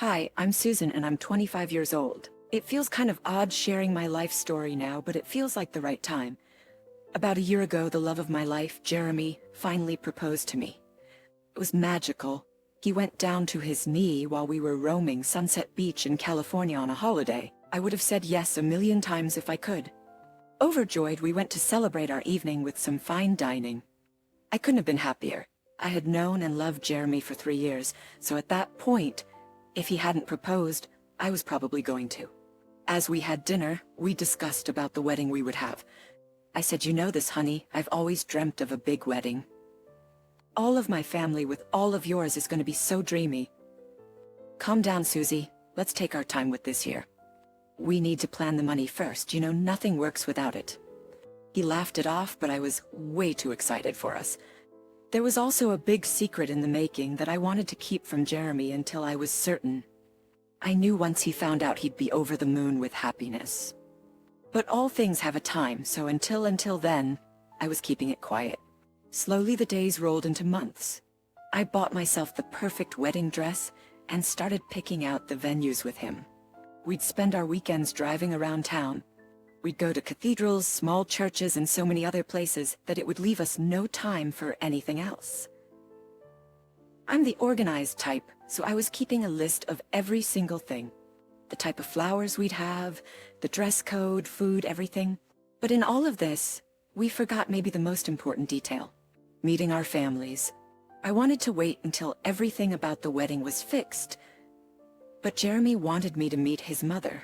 Hi, I'm Susan and I'm 25 years old. It feels kind of odd sharing my life story now, but it feels like the right time. About a year ago, the love of my life, Jeremy, finally proposed to me. It was magical. He went down to his knee while we were roaming Sunset Beach in California on a holiday. I would have said yes a million times if I could. Overjoyed, we went to celebrate our evening with some fine dining. I couldn't have been happier. I had known and loved Jeremy for 3 years, so at that point, if he hadn't proposed, I was probably going to. As we had dinner, we discussed about the wedding we would have. I said, "You know this, honey, I've always dreamt of a big wedding. All of my family with all of yours is going to be so dreamy." "Calm down, Susie. Let's take our time with this here. We need to plan the money first. You know, nothing works without it." He laughed it off, but I was way too excited for us. There was also a big secret in the making that I wanted to keep from Jeremy until I was certain. I knew once he found out he'd be over the moon with happiness. But all things have a time, so until then, I was keeping it quiet. Slowly the days rolled into months. I bought myself the perfect wedding dress and started picking out the venues with him. We'd spend our weekends driving around town. We'd go to cathedrals, small churches, and so many other places that it would leave us no time for anything else. I'm the organized type, so I was keeping a list of every single thing. The type of flowers we'd have, the dress code, food, everything. But in all of this, we forgot maybe the most important detail: meeting our families. I wanted to wait until everything about the wedding was fixed, but Jeremy wanted me to meet his mother.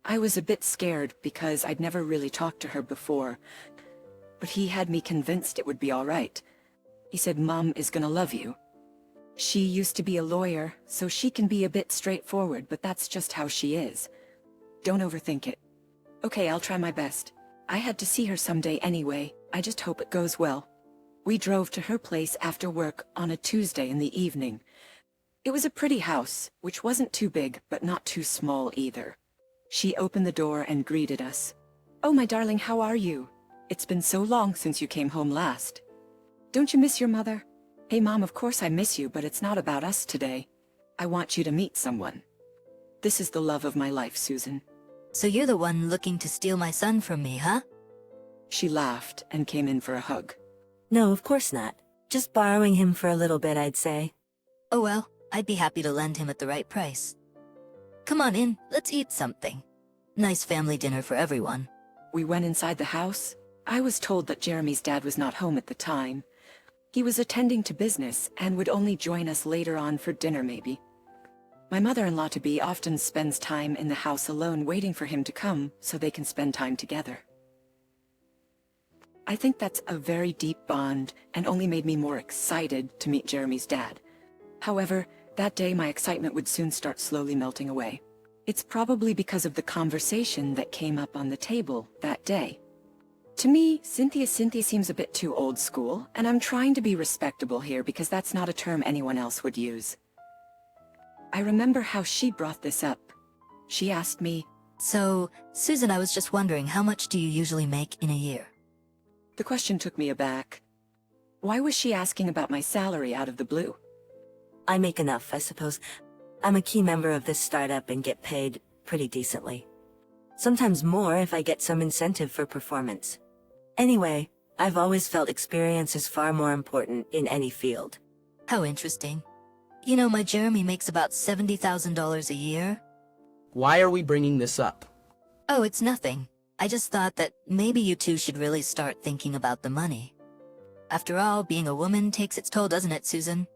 I was a bit scared because I'd never really talked to her before, but he had me convinced it would be all right. He said, "Mom is gonna love you. She used to be a lawyer, so she can be a bit straightforward, but that's just how she is. Don't overthink it." "Okay, I'll try my best. I had to see her someday anyway. I just hope it goes well." We drove to her place after work on a Tuesday in the evening. It was a pretty house, which wasn't too big, but not too small either. She opened the door and greeted us. "Oh, my darling, how are you? It's been so long since you came home last. Don't you miss your mother?" "Hey, Mom, of course I miss you, but it's not about us today. I want you to meet someone. This is the love of my life, Susan." So you're the one looking to steal my son from me, huh? She laughed and came in for a hug. No, of course not. Just borrowing him for a little bit, I'd say. Oh well, I'd be happy to lend him at the right price. Come on in, let's eat something. Nice family dinner for everyone. We went inside the house. I was told that Jeremy's dad was not home at the time. He was attending to business and would only join us later on for dinner maybe. My mother-in-law-to-be often spends time in the house alone waiting for him to come so they can spend time together. I think that's a very deep bond and only made me more excited to meet Jeremy's dad. However, that day my excitement would soon start slowly melting away. It's probably because of the conversation that came up on the table that day. To me, Cynthia seems a bit too old school, and I'm trying to be respectable here because that's not a term anyone else would use. I remember how she brought this up. She asked me, So, Susan, I was just wondering, how much do you usually make in a year? The question took me aback. Why was she asking about my salary out of the blue? I make enough, I suppose. I'm a key member of this startup and get paid pretty decently. Sometimes more if I get some incentive for performance. Anyway, I've always felt experience is far more important in any field. How interesting. You know, my Jeremy makes about $70,000 a year. Why are we bringing this up? Oh, it's nothing. I just thought that maybe you two should really start thinking about the money. After all, being a woman takes its toll, doesn't it, Susan?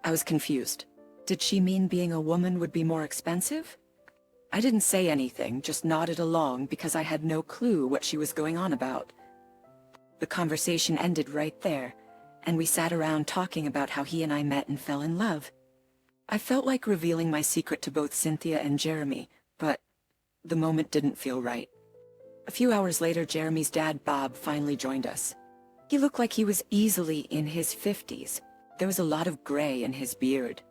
I was confused. Did she mean being a woman would be more expensive? I didn't say anything, just nodded along because I had no clue what she was going on about. The conversation ended right there, and we sat around talking about how he and I met and fell in love. I felt like revealing my secret to both Cynthia and Jeremy, but the moment didn't feel right. A few hours later, Jeremy's dad, Bob, finally joined us. He looked like he was easily in his 50s. There was a lot of gray in his beard.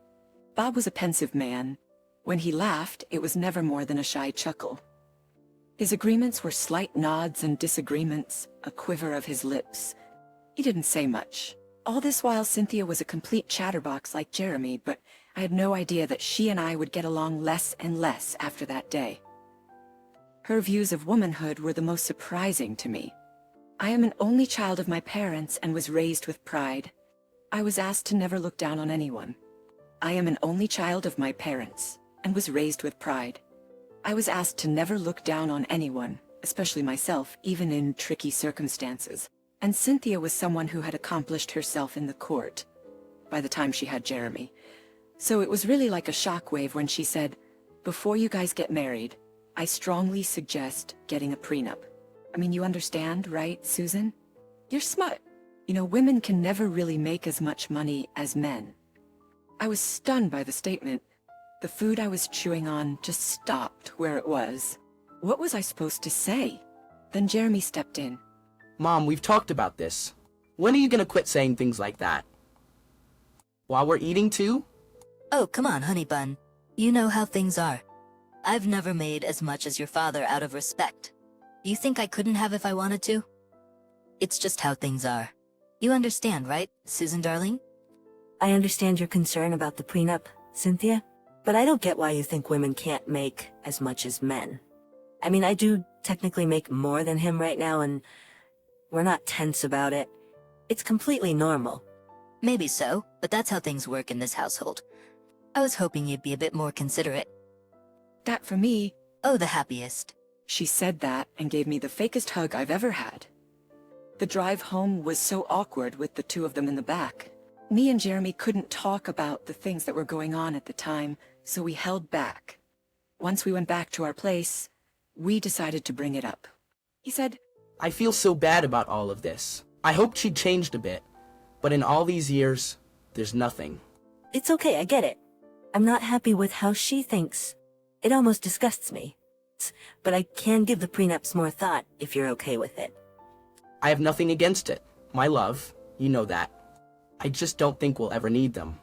Bob was a pensive man. When he laughed, it was never more than a shy chuckle. His agreements were slight nods and disagreements, a quiver of his lips. He didn't say much. All this while, Cynthia was a complete chatterbox like Jeremy, but I had no idea that she and I would get along less and less after that day. Her views of womanhood were the most surprising to me. I am an only child of my parents and was raised with pride. I was asked to never look down on anyone. I am an only child of my parents and was raised with pride. I was asked to never look down on anyone, especially myself, even in tricky circumstances. And Cynthia was someone who had accomplished herself in the court by the time she had Jeremy. So it was really like a shockwave when she said, "Before you guys get married, I strongly suggest getting a prenup." I mean, you understand, right, Susan? You're smart. You know, women can never really make as much money as men. I was stunned by the statement. The food I was chewing on just stopped where it was. What was I supposed to say? Then Jeremy stepped in. Mom, we've talked about this. When are you gonna quit saying things like that? While we're eating too? Oh, come on, honey bun. You know how things are. I've never made as much as your father out of respect. You think I couldn't have if I wanted to? It's just how things are. You understand, right, Susan darling? I understand your concern about the prenup, Cynthia, but I don't get why you think women can't make as much as men. I mean, I do technically make more than him right now, and we're not tense about it. It's completely normal. Maybe so, but that's how things work in this household. I was hoping you'd be a bit more considerate. That for me, Oh, the happiest. she said that and gave me the fakest hug I've ever had. The drive home was so awkward with the two of them in the back. Me and Jeremy couldn't talk about the things that were going on at the time, so we held back. Once we went back to our place, we decided to bring it up. He said, I feel so bad about all of this. I hoped she'd changed a bit, but in all these years, there's nothing. It's okay, I get it. I'm not happy with how she thinks. It almost disgusts me. But I can give the prenups more thought if you're okay with it. I have nothing against it. My love, you know that. I just don't think we'll ever need them.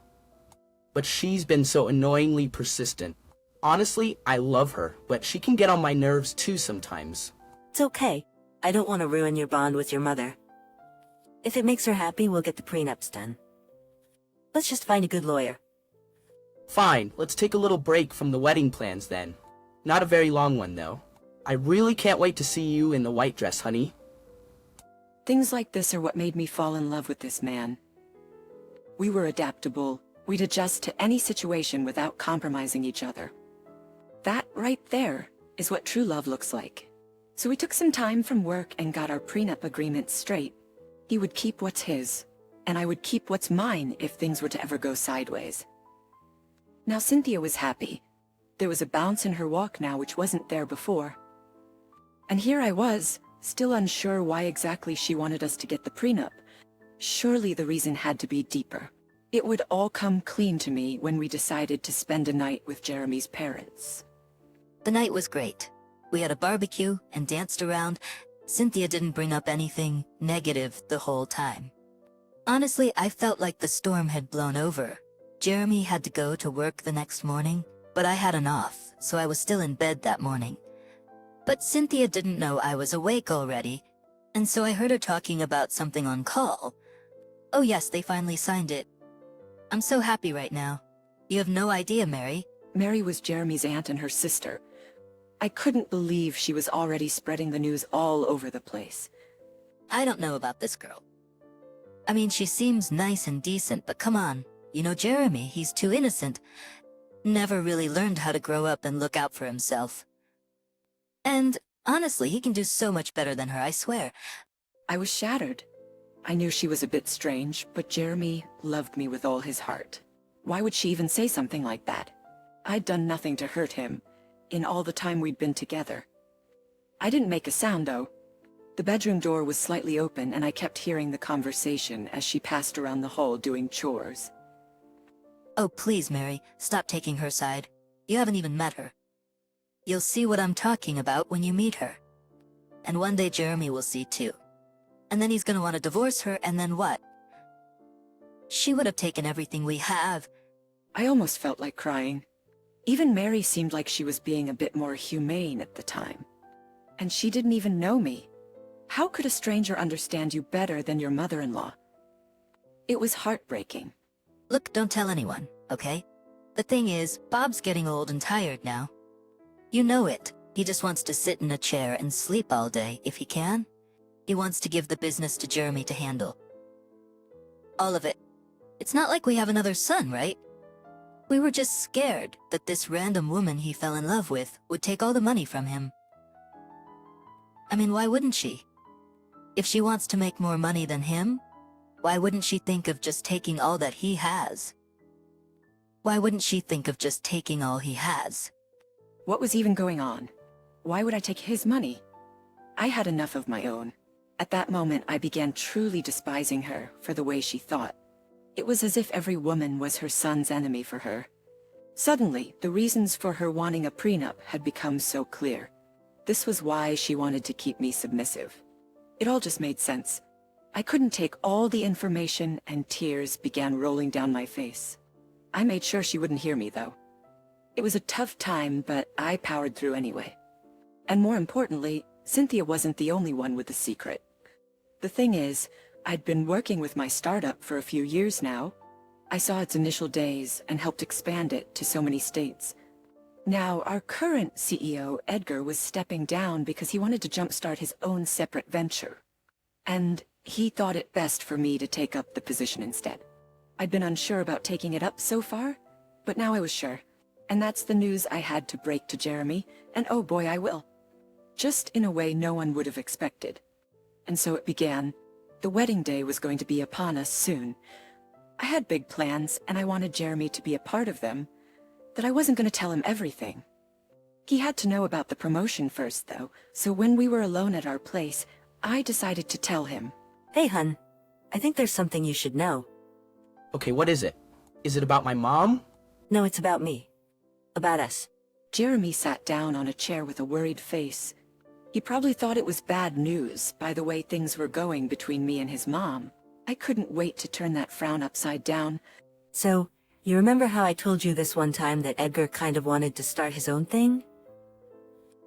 But she's been so annoyingly persistent. Honestly, I love her, but she can get on my nerves too sometimes. It's okay. I don't want to ruin your bond with your mother. If it makes her happy, we'll get the prenups done. Let's just find a good lawyer. Fine, let's take a little break from the wedding plans then. Not a very long one, though. I really can't wait to see you in the white dress, honey. things like this are what made me fall in love with this man. We were adaptable. We'd adjust to any situation without compromising each other. That right there is what true love looks like. So we took some time from work and got our prenup agreement straight. He would keep what's his, and I would keep what's mine if things were to ever go sideways. Now Cynthia was happy. There was a bounce in her walk now which wasn't there before. And here I was, still unsure why exactly she wanted us to get the prenup. Surely the reason had to be deeper. It would all come clean to me when we decided to spend a night with Jeremy's parents. The night was great. We had a barbecue and danced around. Cynthia didn't bring up anything negative the whole time. Honestly, I felt like the storm had blown over. Jeremy had to go to work the next morning, but I had an off, so I was still in bed that morning. But Cynthia didn't know I was awake already, and so I heard her talking about something on call. Oh yes, they finally signed it. I'm so happy right now. You have no idea, Mary. Mary was Jeremy's aunt and her sister. I couldn't believe she was already spreading the news all over the place. I don't know about this girl. I mean, she seems nice and decent, but come on. You know Jeremy, he's too innocent. Never really learned how to grow up and look out for himself. And honestly, he can do so much better than her, I swear. I was shattered. I knew she was a bit strange, but Jeremy loved me with all his heart. Why would she even say something like that? I'd done nothing to hurt him, in all the time we'd been together. I didn't make a sound, though. The bedroom door was slightly open, and I kept hearing the conversation as she passed around the hall doing chores. Oh, please, Mary, stop taking her side. You haven't even met her. You'll see what I'm talking about when you meet her. And one day Jeremy will see too. And then he's gonna want to divorce her, and then what? She would have taken everything we have. I almost felt like crying. Even Mary seemed like she was being a bit more humane at the time. And she didn't even know me. How could a stranger understand you better than your mother-in-law? It was heartbreaking. Look, don't tell anyone, okay? The thing is, Bob's getting old and tired now. You know it. He just wants to sit in a chair and sleep all day, if he can. He wants to give the business to Jeremy to handle. All of it. It's not like we have another son, right? We were just scared that this random woman he fell in love with would take all the money from him. I mean, why wouldn't she? If she wants to make more money than him, why wouldn't she think of just taking all that he has? Why wouldn't she think of just taking all he has? What was even going on? Why would I take his money? I had enough of my own. At that moment, I began truly despising her for the way she thought. It was as if every woman was her son's enemy for her. Suddenly, the reasons for her wanting a prenup had become so clear. This was why she wanted to keep me submissive. It all just made sense. I couldn't take all the information, and tears began rolling down my face. I made sure she wouldn't hear me, though. It was a tough time, but I powered through anyway. And more importantly, Cynthia wasn't the only one with the secret. The thing is, I'd been working with my startup for a few years now. I saw its initial days and helped expand it to so many states. Now, our current CEO, Edgar, was stepping down because he wanted to jumpstart his own separate venture. And he thought it best for me to take up the position instead. I'd been unsure about taking it up so far, but now I was sure. And that's the news I had to break to Jeremy, and oh boy, I will. Just in a way no one would have expected. And so it began. The wedding day was going to be upon us soon. I had big plans, and I wanted Jeremy to be a part of them, that I wasn't going to tell him everything. He had to know about the promotion first, though, so when we were alone at our place, I decided to tell him. Hey, hun. I think there's something you should know. Okay, what is it? Is it about my mom? No, it's about me. About us. Jeremy sat down on a chair with a worried face. He probably thought it was bad news by the way things were going between me and his mom. I couldn't wait to turn that frown upside down. So, you remember how I told you this one time that Edgar kind of wanted to start his own thing?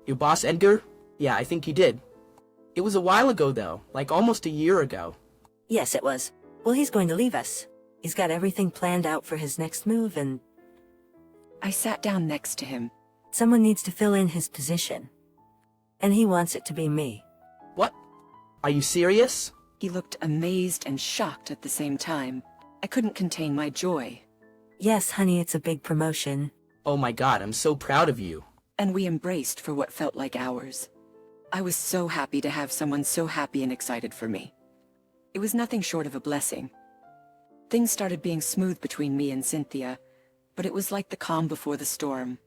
Your boss, Edgar? Yeah, I think you did. It was a while ago, though, like almost a year ago. Yes, it was. Well, he's going to leave us. He's got everything planned out for his next move, and I sat down next to him. someone needs to fill in his position. And he wants it to be me. What? Are you serious? He looked amazed and shocked at the same time. I couldn't contain my joy. Yes, honey, it's a big promotion. Oh my god, I'm so proud of you. And we embraced for what felt like hours. I was so happy to have someone so happy and excited for me. It was nothing short of a blessing. Things started being smooth between me and Cynthia, but it was like the calm before the storm.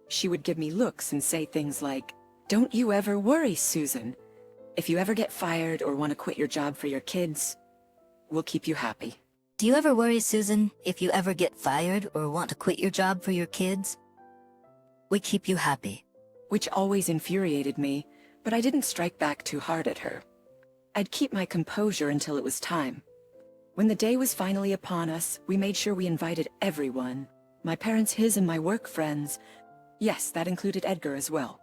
She would give me looks and say things like, "Don't you ever worry, Susan. If you ever get fired or want to quit your job for your kids, we'll keep you happy." Do you ever worry, Susan, if you ever get fired or want to quit your job for your kids? We keep you happy. Which always infuriated me, but I didn't strike back too hard at her. I'd keep my composure until it was time. When the day was finally upon us, we made sure we invited everyone. My parents, his, and my work friends. Yes, that included Edgar as well.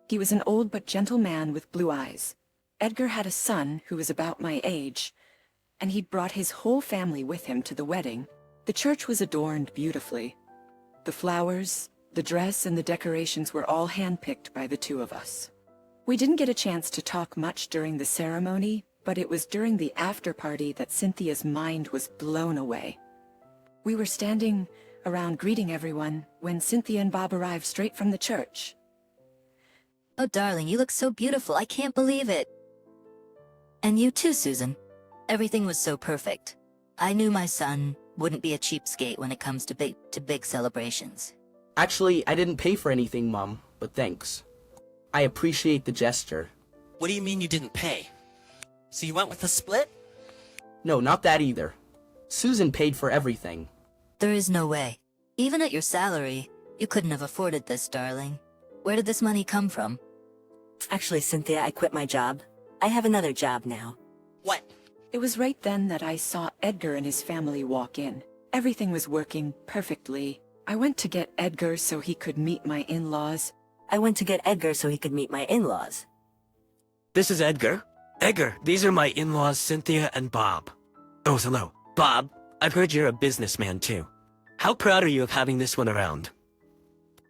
He was an old but gentle man with blue eyes. Edgar had a son who was about my age, and he'd brought his whole family with him to the wedding. The church was adorned beautifully. The flowers, the dress, and the decorations were all handpicked by the two of us. We didn't get a chance to talk much during the ceremony, but it was during the after-party that Cynthia's mind was blown away. We were standing around greeting everyone when Cynthia and Bob arrived straight from the church. Oh, darling, you look so beautiful. I can't believe it. And you too, Susan. Everything was so perfect. I knew my son wouldn't be a cheapskate when it comes to big celebrations. Actually, I didn't pay for anything, Mom, but thanks. I appreciate the gesture. What do you mean you didn't pay? So you went with a split? No, not that either. Susan paid for everything. There is no way. Even at your salary, you couldn't have afforded this, darling. Where did this money come from? Actually, Cynthia, I quit my job. I have another job now. What? It was right then that I saw Edgar and his family walk in. Everything was working perfectly. I went to get Edgar so he could meet my in-laws. I went to get Edgar so he could meet my in-laws. This is Edgar. Edgar, these are my in-laws, Cynthia and Bob. Oh, hello. Bob, I've heard you're a businessman too. How proud are you of having this one around?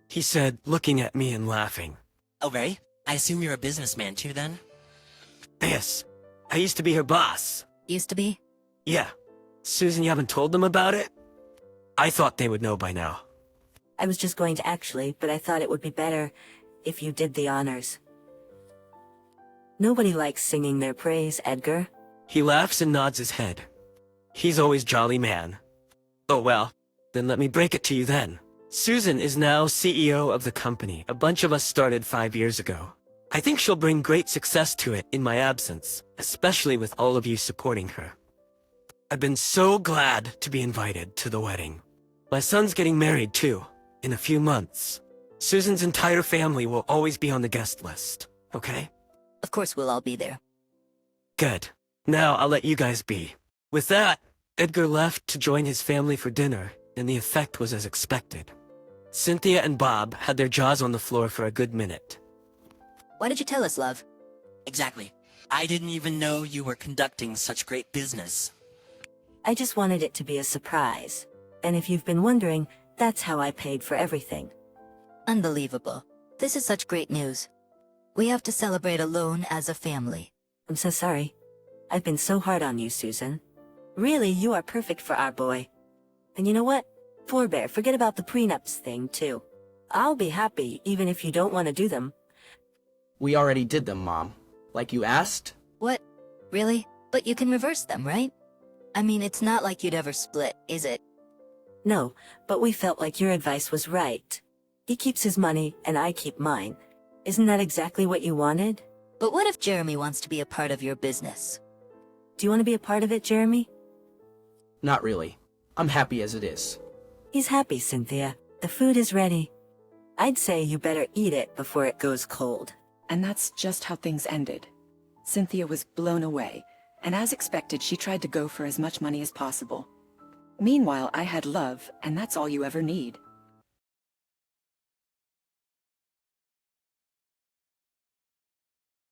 He said, looking at me and laughing. Oh, very? I assume you're a businessman too, then? Yes. I used to be her boss. Used to be? Yeah. Susan, you haven't told them about it? I thought they would know by now. I was just going to actually, but I thought it would be better if you did the honors. Nobody likes singing their praise, Edgar. He laughs and nods his head. He's always jolly man. Oh well, then let me break it to you then. Susan is now CEO of the company a bunch of us started 5 years ago. I think she'll bring great success to it in my absence, especially with all of you supporting her. I've been so glad to be invited to the wedding. My son's getting married too, in a few months. Susan's entire family will always be on the guest list, okay? Of course we'll all be there. Good. Now I'll let you guys be. With that, Edgar left to join his family for dinner, and the effect was as expected. Cynthia and Bob had their jaws on the floor for a good minute. Why did you tell us, love? Exactly. I didn't even know you were conducting such great business. I just wanted it to be a surprise. And if you've been wondering, that's how I paid for everything. Unbelievable. This is such great news. We have to celebrate alone as a family. I'm so sorry. I've been so hard on you, Susan. Really, you are perfect for our boy. And you know what? Forbear, forget about the prenups thing, too. I'll be happy, even if you don't want to do them. We already did them, Mom. Like you asked? What? Really? But you can reverse them, right? I mean, it's not like you'd ever split, is it? No, but we felt like your advice was right. He keeps his money, and I keep mine. Isn't that exactly what you wanted? But what if Jeremy wants to be a part of your business? Do you want to be a part of it, Jeremy? Not really. I'm happy as it is. He's happy, Cynthia. The food is ready. I'd say you better eat it before it goes cold. And that's just how things ended. Cynthia was blown away, and as expected, she tried to go for as much money as possible. Meanwhile, I had love, and that's all you ever need.